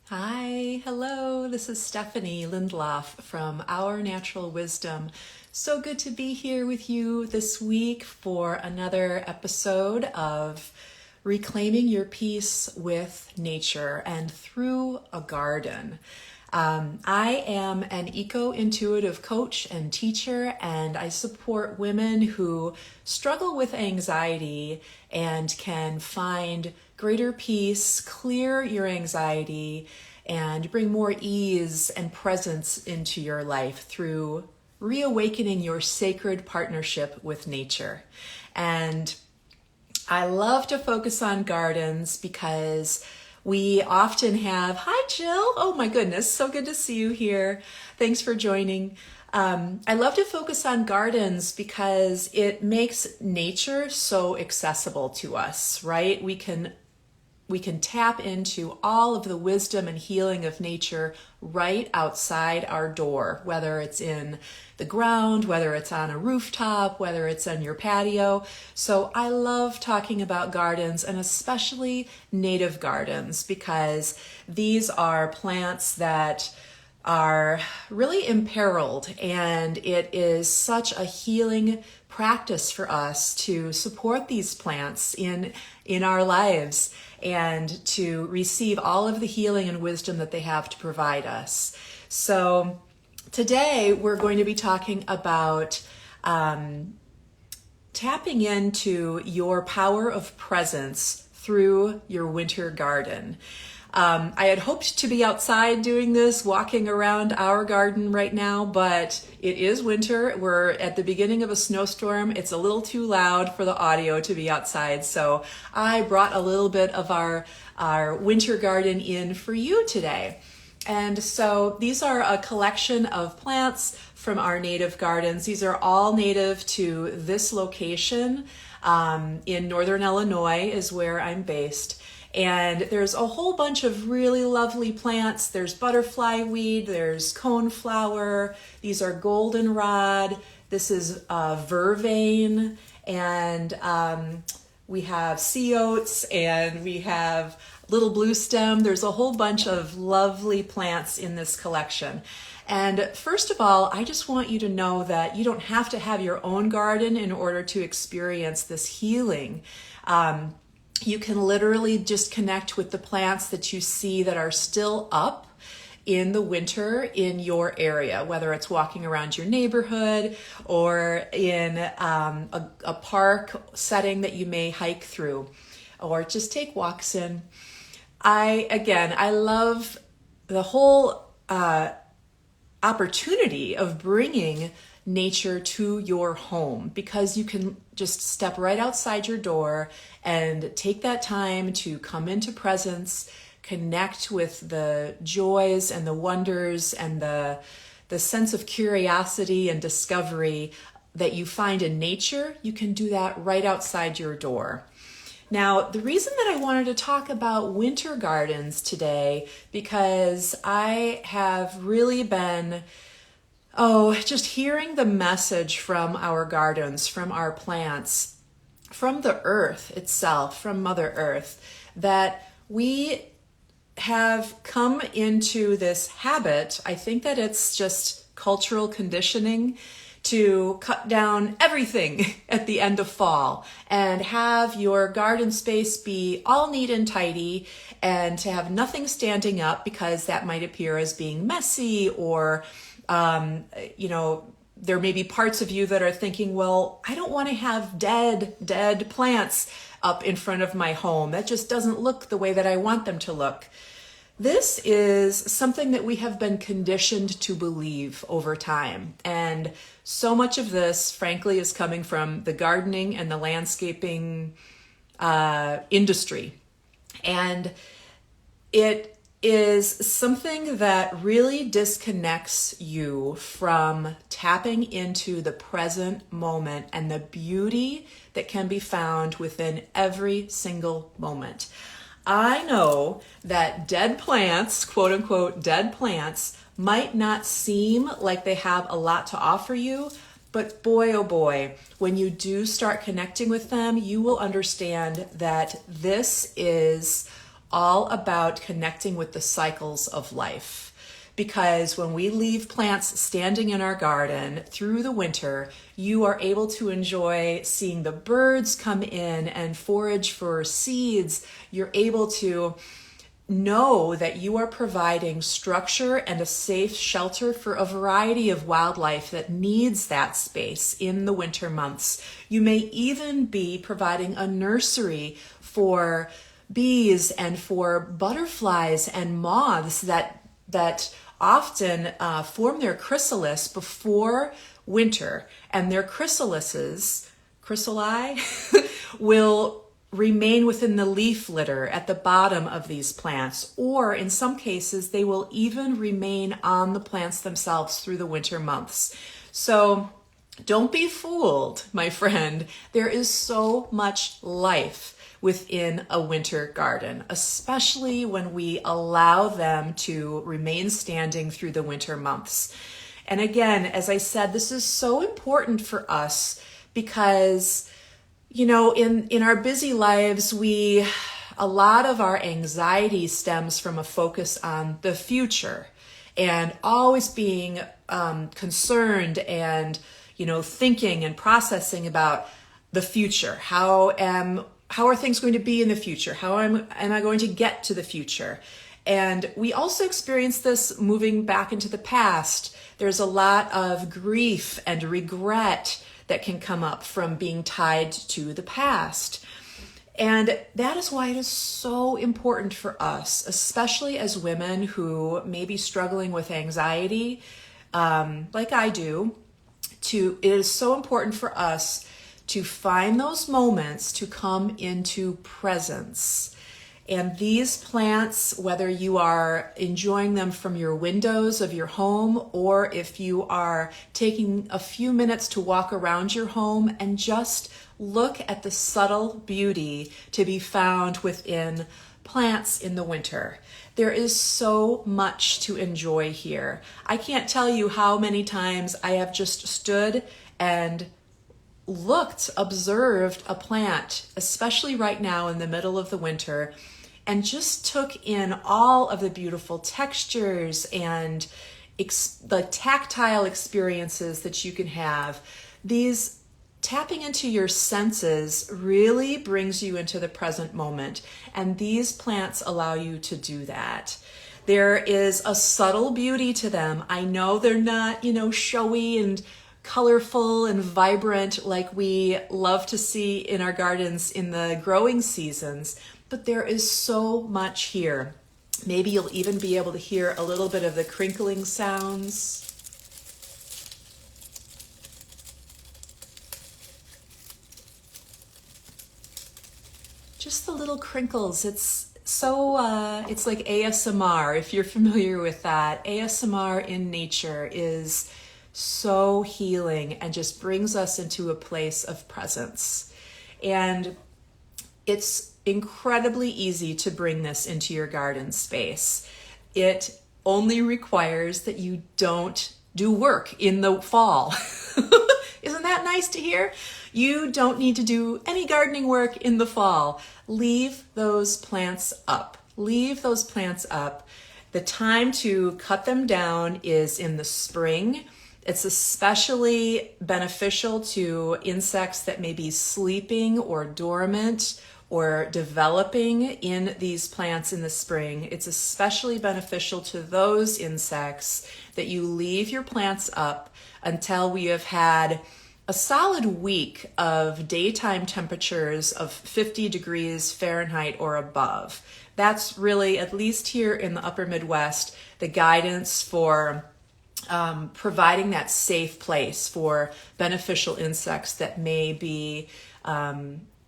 Hi, hello, this is Stephanie Lindloff from Our Natural Wisdom. So good to be here with you this week for another episode of Reclaiming Your Peace with Nature and Through a Garden. I am an eco-intuitive coach and teacher, and I support women who struggle with anxiety and can find greater peace, clear your anxiety, and bring more ease and presence into your life through reawakening your sacred partnership with nature. And I love to focus on gardens because we often have, hi Jill, oh my goodness, so good to see you here. Thanks for joining. I love to focus on gardens because it makes nature so accessible to us, right? We can tap into all of the wisdom and healing of nature right outside our door, whether it's in the ground, whether it's on a rooftop, whether it's on your patio. So I love talking about gardens, and especially native gardens, because these are plants that are really imperiled, and it is such a healing practice for us to support these plants in our lives and to receive all of the healing and wisdom that they have to provide us. So today we're going to be talking about tapping into your power of presence through your winter garden. I had hoped to be outside doing this, walking around our garden right now, but it is winter. We're at the beginning of a snowstorm. It's a little too loud for the audio to be outside, so I brought a little bit of our winter garden in for you today. And so these are a collection of plants from our native gardens. These are all native to this location in Northern Illinois is where I'm based. And there's a whole bunch of really lovely plants. There's butterfly weed, there's coneflower, these are goldenrod, this is vervain, and we have sea oats, and we have little blue stem. There's a whole bunch of lovely plants in this collection. And first of all, I just want you to know that you don't have to have your own garden in order to experience this healing. You can literally just connect with the plants that you see that are still up in the winter in your area, whether it's walking around your neighborhood or in a park setting that you may hike through or just take walks in. I love the whole opportunity of bringing nature to your home, because you can just step right outside your door and take that time to come into presence, connect with the joys and the wonders and the sense of curiosity and discovery that you find in nature. You can do that right outside your door. Now, the reason that I wanted to talk about winter gardens today, because I have really been just hearing the message from our gardens, from our plants, from the earth itself, from Mother Earth, that we have come into this habit. I think that it's just cultural conditioning to cut down everything at the end of fall and have your garden space be all neat and tidy, and to have nothing standing up because that might appear as being messy, or there may be parts of you that are thinking, well, I don't want to have dead plants up in front of my home. That just doesn't look the way that I want them to look. This is something that we have been conditioned to believe over time. And so much of this, frankly, is coming from the gardening and the landscaping industry. And it is something that really disconnects you from tapping into the present moment and the beauty that can be found within every single moment. I know that dead plants, quote unquote, dead plants, might not seem like they have a lot to offer you, but boy, oh boy, when you do start connecting with them, you will understand that this is all about connecting with the cycles of life. Because when we leave plants standing in our garden through the winter, you are able to enjoy seeing the birds come in and forage for seeds. You're able to know that you are providing structure and a safe shelter for a variety of wildlife that needs that space in the winter months. You may even be providing a nursery for bees and for butterflies and moths that often form their chrysalis before winter, and their chrysali will remain within the leaf litter at the bottom of these plants, or in some cases they will even remain on the plants themselves through the winter months. So don't be fooled, my friend. There is so much life within a winter garden, especially when we allow them to remain standing through the winter months. And again, as I said, this is so important for us because, you know, in our busy lives, a lot of our anxiety stems from a focus on the future and always being concerned and, you know, thinking and processing about the future. How are things going to be in the future? How am I going to get to the future? And we also experience this moving back into the past. There's a lot of grief and regret that can come up from being tied to the past. And that is why it is so important for us, especially as women who may be struggling with anxiety, like I do, it is so important for us to find those moments to come into presence. And these plants, whether you are enjoying them from your windows of your home, or if you are taking a few minutes to walk around your home and just look at the subtle beauty to be found within plants in the winter. There is so much to enjoy here. I can't tell you how many times I have just stood and observed a plant, especially right now in the middle of the winter, and just took in all of the beautiful textures and the tactile experiences that you can have. These tapping into your senses really brings you into the present moment, and these plants allow you to do that. There is a subtle beauty to them. I know they're not, showy and colorful and vibrant like we love to see in our gardens in the growing seasons, but there is so much here. Maybe you'll even be able to hear a little bit of the crinkling sounds. Just the little crinkles. It's like ASMR, if you're familiar with that. ASMR in nature is so healing and just brings us into a place of presence. And it's incredibly easy to bring this into your garden space. It only requires that you don't do work in the fall. Isn't that nice to hear? You don't need to do any gardening work in the fall. Leave those plants up. Leave those plants up. The time to cut them down is in the spring. It's especially beneficial to insects that may be sleeping or dormant or developing in these plants in the spring. It's especially beneficial to those insects that you leave your plants up until we have had a solid week of daytime temperatures of 50 degrees Fahrenheit or above. That's really, at least here in the upper Midwest, the guidance for providing that safe place for beneficial insects that may be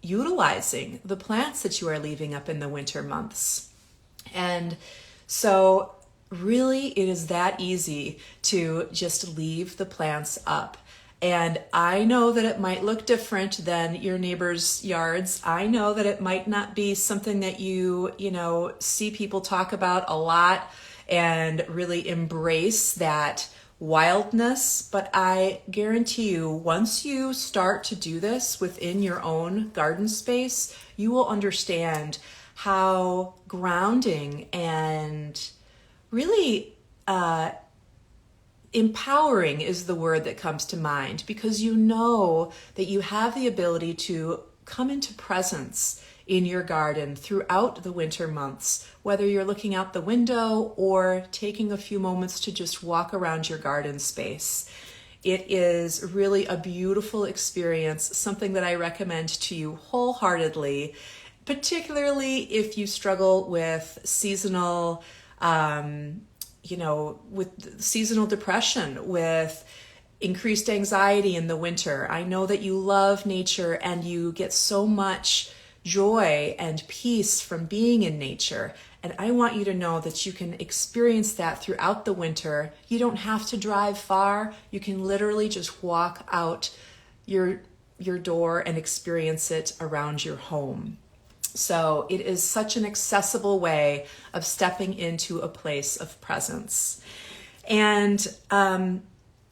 utilizing the plants that you are leaving up in the winter months. And so really it is that easy to just leave the plants up. And I know that it might look different than your neighbors' yards. I know that it might not be something that you see people talk about a lot and really embrace that wildness, but I guarantee you, once you start to do this within your own garden space, you will understand how grounding and really empowering is the word that comes to mind, because you know that you have the ability to come into presence in your garden throughout the winter months, whether you're looking out the window or taking a few moments to just walk around your garden space. It is really a beautiful experience, something that I recommend to you wholeheartedly, particularly if you struggle with seasonal with seasonal depression, with increased anxiety in the winter. I know that you love nature and you get so much joy and peace from being in nature. And I want you to know that you can experience that throughout the winter. You don't have to drive far. You can literally just walk out your door and experience it around your home. So it is such an accessible way of stepping into a place of presence. And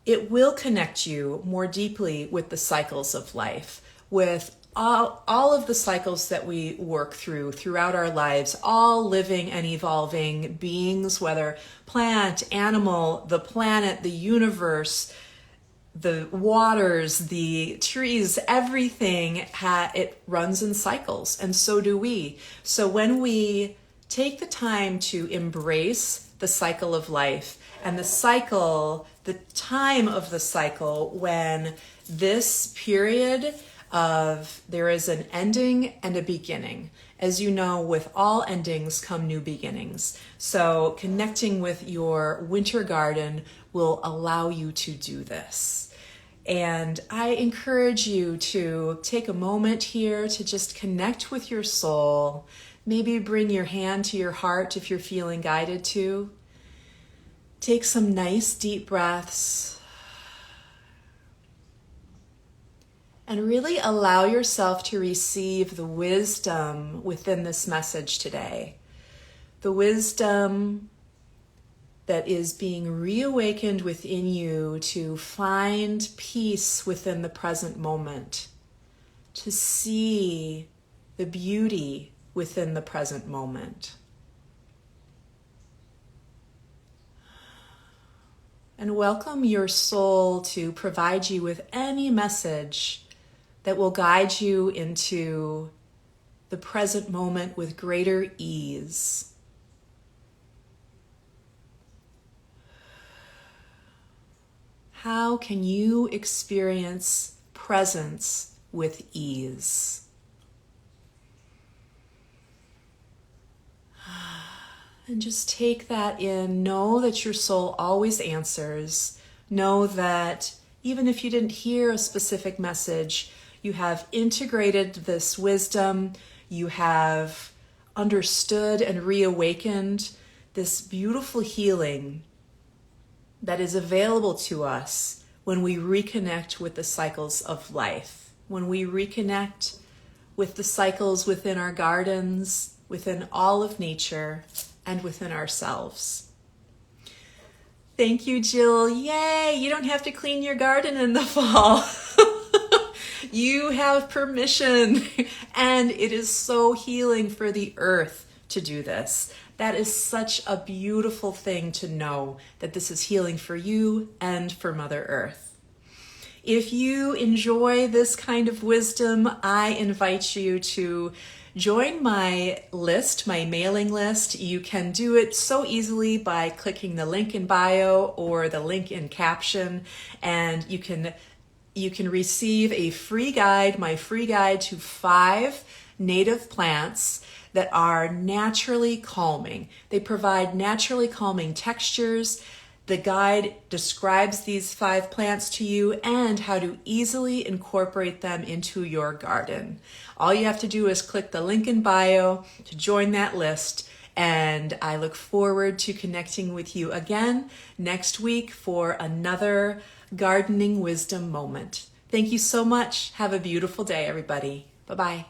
it will connect you more deeply with the cycles of life, with all of the cycles that we work throughout our lives, all living and evolving beings, whether plant, animal, the planet, the universe, the waters, the trees, everything, it runs in cycles, and so do we. So when we take the time to embrace the cycle of life and the time of the cycle when this period of there is an ending and a beginning. As you know, with all endings come new beginnings. So connecting with your winter garden will allow you to do this. And I encourage you to take a moment here to just connect with your soul. Maybe bring your hand to your heart if you're feeling guided to. Take some nice deep breaths. And really allow yourself to receive the wisdom within this message today. The wisdom that is being reawakened within you to find peace within the present moment, to see the beauty within the present moment. And welcome your soul to provide you with any message that will guide you into the present moment with greater ease. How can you experience presence with ease? And just take that in. Know that your soul always answers. Know that even if you didn't hear a specific message, you have integrated this wisdom. You have understood and reawakened this beautiful healing that is available to us when we reconnect with the cycles of life, when we reconnect with the cycles within our gardens, within all of nature, and within ourselves. Thank you, Jill. Yay! You don't have to clean your garden in the fall. You have permission, and it is so healing for the earth to do this. That is such a beautiful thing to know, that this is healing for you and for Mother Earth. If you enjoy this kind of wisdom, I invite you to join my list, my mailing list. You can do it so easily by clicking the link in bio or the link in caption, and you can receive a free guide, my free guide to 5 native plants that are naturally calming. They provide naturally calming textures. The guide describes these 5 plants to you and how to easily incorporate them into your garden. All you have to do is click the link in bio to join that list, and I look forward to connecting with you again next week for another gardening wisdom moment. Thank you so much. Have a beautiful day, everybody. Bye-bye.